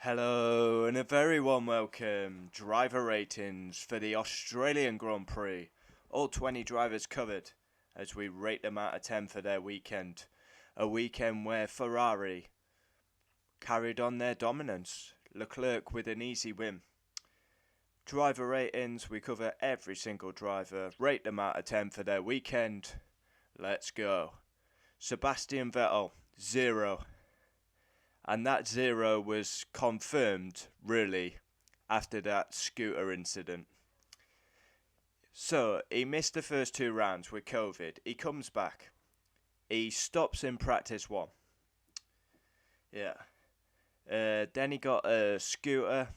Hello and a very warm welcome. Driver ratings for the Australian Grand Prix. All 20 drivers covered as we rate them out of 10 for their weekend. A weekend where Ferrari carried on their dominance. Leclerc with an easy win. Driver ratings, we cover every single driver, rate them out of 10 for their weekend. Let's go. Sebastian Vettel, 0. And that 0 was confirmed, really, after that scooter incident. So, he missed the first 2 rounds with COVID. He comes back. He stops in practice 1. Yeah. Then he got a scooter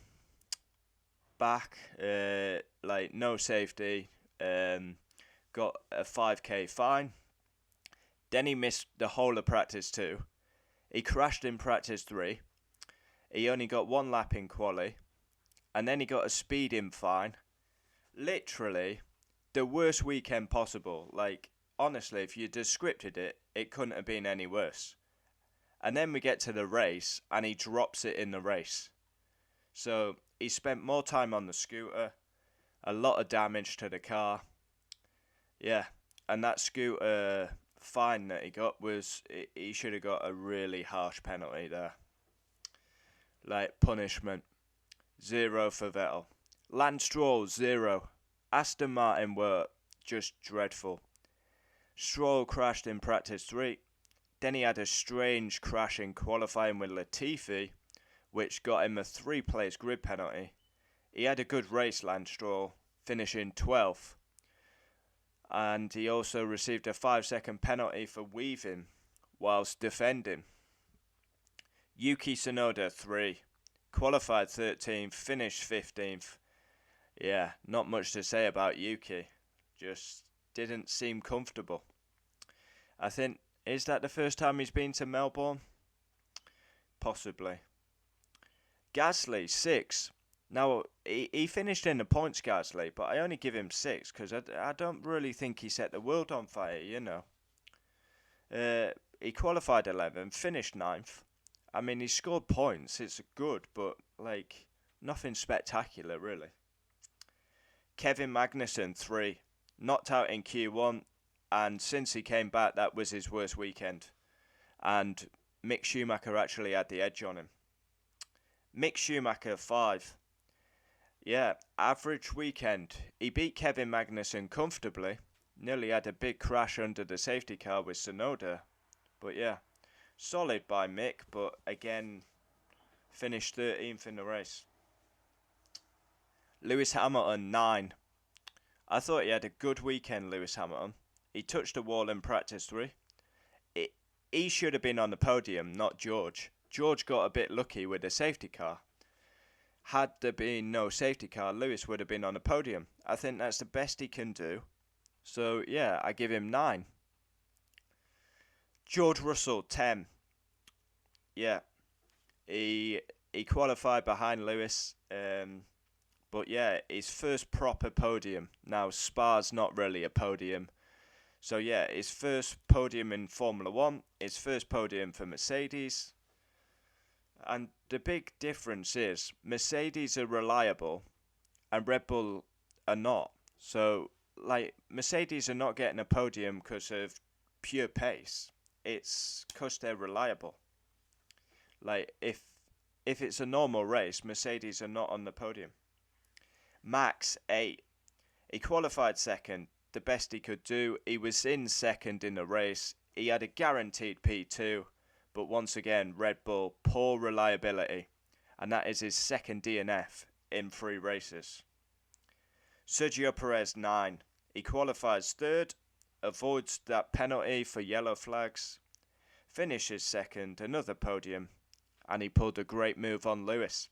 back, no safety. Got a 5k fine. Then he missed the whole of practice 2. He crashed in practice 3. He only got 1 lap in quali. And then he got a speeding fine. Literally, the worst weekend possible. Honestly, if you descripted it, it couldn't have been any worse. And then we get to the race, and he drops it in the race. So, he spent more time on the scooter. A lot of damage to the car. Yeah, and that scooter fine that he got was, he should have got a really harsh penalty there. Punishment. 0 for Vettel. Lance Stroll, 0. Aston Martin were just dreadful. Stroll crashed in practice 3. Then he had a strange crash in qualifying with Latifi, which got him a 3-place grid penalty. He had a good race, Lance Stroll, finishing 12th. And he also received a 5-second penalty for weaving whilst defending. Yuki Tsunoda, 3. Qualified 13th, finished 15th. Yeah, not much to say about Yuki. Just didn't seem comfortable. I think, is that the first time he's been to Melbourne? Possibly. Gasly, 6. Now, he finished in the points, Gasly, but I only give him 6 because I don't really think he set the world on fire, you know. He qualified 11th, finished 9th. I mean, he scored points, it's good, but, nothing spectacular, really. Kevin Magnussen, 3. Knocked out in Q1, and since he came back, that was his worst weekend. And Mick Schumacher actually had the edge on him. Mick Schumacher, 5. Yeah, average weekend. He beat Kevin Magnussen comfortably. Nearly had a big crash under the safety car with Tsunoda. But yeah, solid by Mick, but again, finished 13th in the race. Lewis Hamilton, 9. I thought he had a good weekend, Lewis Hamilton. He touched the wall in practice 3. He should have been on the podium, not George. George got a bit lucky with the safety car. Had there been no safety car, Lewis would have been on the podium. I think that's the best he can do. So, yeah, I give him 9. George Russell, 10. Yeah, he qualified behind Lewis. But, yeah, his first proper podium. Now, Spa's not really a podium. So, yeah, his first podium in Formula 1. His first podium for Mercedes. And the big difference is Mercedes are reliable and Red Bull are not. So, Mercedes are not getting a podium because of pure pace. It's because they're reliable. If it's a normal race, Mercedes are not on the podium. Max, 8. He qualified 2nd, the best he could do. He was in 2nd in the race. He had a guaranteed P2. But once again, Red Bull, poor reliability. And that is his 2nd DNF in 3 races. Sergio Perez, 9. He qualifies 3rd, avoids that penalty for yellow flags, finishes 2nd, another podium, and he pulled a great move on Lewis.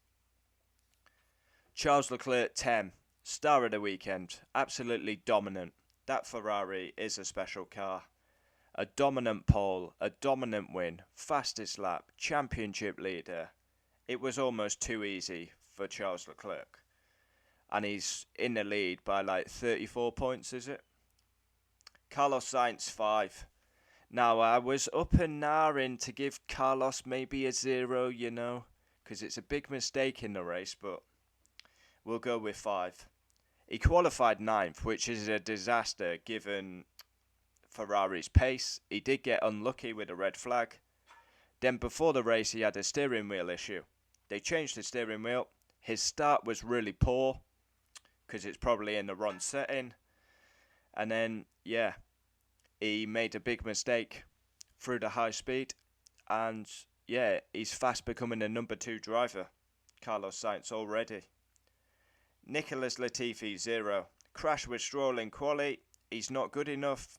Charles Leclerc, 10. Star of the weekend, absolutely dominant. That Ferrari is a special car. A dominant pole, a dominant win, fastest lap, championship leader. It was almost too easy for Charles Leclerc. And he's in the lead by 34 points, is it? Carlos Sainz, 5. Now, I was up and narring to give Carlos maybe a 0, because it's a big mistake in the race, but we'll go with 5. He qualified 9th, which is a disaster given Ferrari's pace. He did get unlucky with a red flag. Then before the race, he had a steering wheel issue. They changed the steering wheel. His start was really poor because it's probably in the wrong setting. And then, yeah, he made a big mistake through the high speed. And, yeah, he's fast becoming a number 2 driver. Carlos Sainz already. Nicholas Latifi, 0. Crash with Stroll in quali. He's not good enough.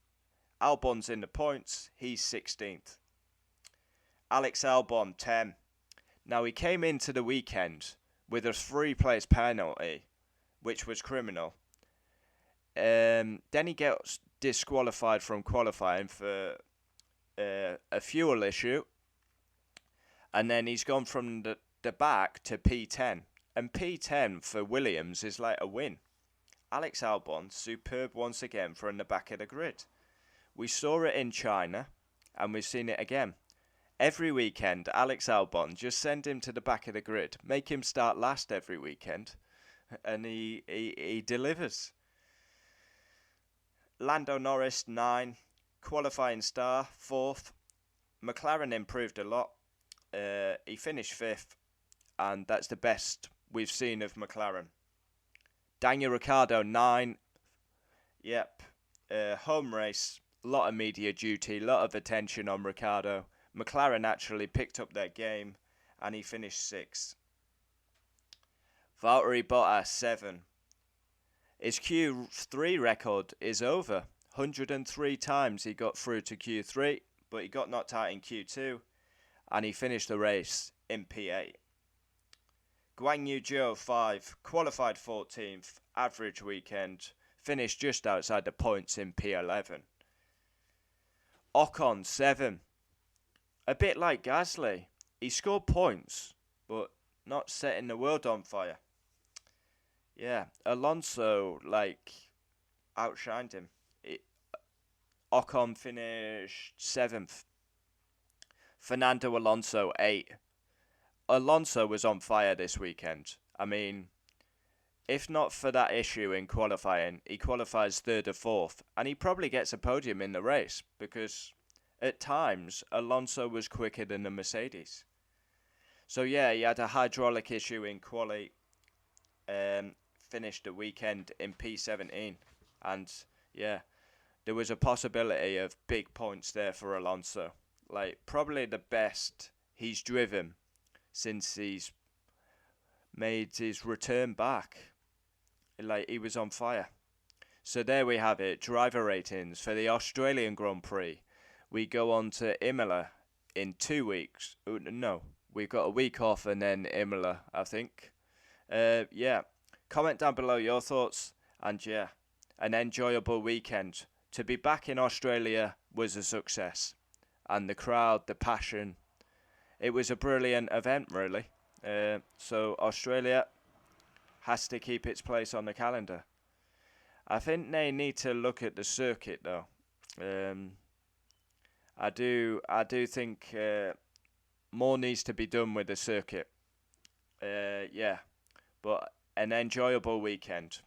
Albon's in the points. He's 16th. Alex Albon, 10. Now, he came into the weekend with a 3-place penalty, which was criminal. Then he gets disqualified from qualifying for a fuel issue. And then he's gone from the back to P10. And P10 for Williams is like a win. Alex Albon, superb once again from the back of the grid. We saw it in China, and we've seen it again. Every weekend, Alex Albon, just send him to the back of the grid. Make him start last every weekend, and he delivers. Lando Norris, 9. Qualifying star, 4th. McLaren improved a lot. He finished 5th, and that's the best we've seen of McLaren. Daniel Ricciardo, 9. Yep. Home race, a lot of media duty, a lot of attention on Ricciardo. McLaren actually picked up their game, and he finished 6th. Valtteri Bottas, 7. His Q3 record is over. 103 times he got through to Q3, but he got knocked out in Q2, and he finished the race in P8. Guan Yu Zhou, 5. Qualified 14th. Average weekend. Finished just outside the points in P11. Ocon, 7. A bit like Gasly. He scored points, but not setting the world on fire. Yeah, Alonso, outshined him. Ocon finished 7th. Fernando Alonso, 8. Alonso was on fire this weekend. I mean, if not for that issue in qualifying, he qualifies 3rd or 4th, and he probably gets a podium in the race, because at times, Alonso was quicker than the Mercedes. So yeah, he had a hydraulic issue in quali, finished the weekend in P17, and yeah, there was a possibility of big points there for Alonso. Probably the best he's driven since he's made his return back. He was on fire. So there we have it, driver ratings for the Australian Grand Prix. We go on to Imola in 2 weeks. No, we've got a week off and then Imola, I think. Yeah, comment down below your thoughts, and yeah, an enjoyable weekend. To be back in Australia was a success, and the crowd, the passion, it was a brilliant event, really. So Australia has to keep its place on the calendar. I think they need to look at the circuit, though. I do think more needs to be done with the circuit. Yeah, but an enjoyable weekend.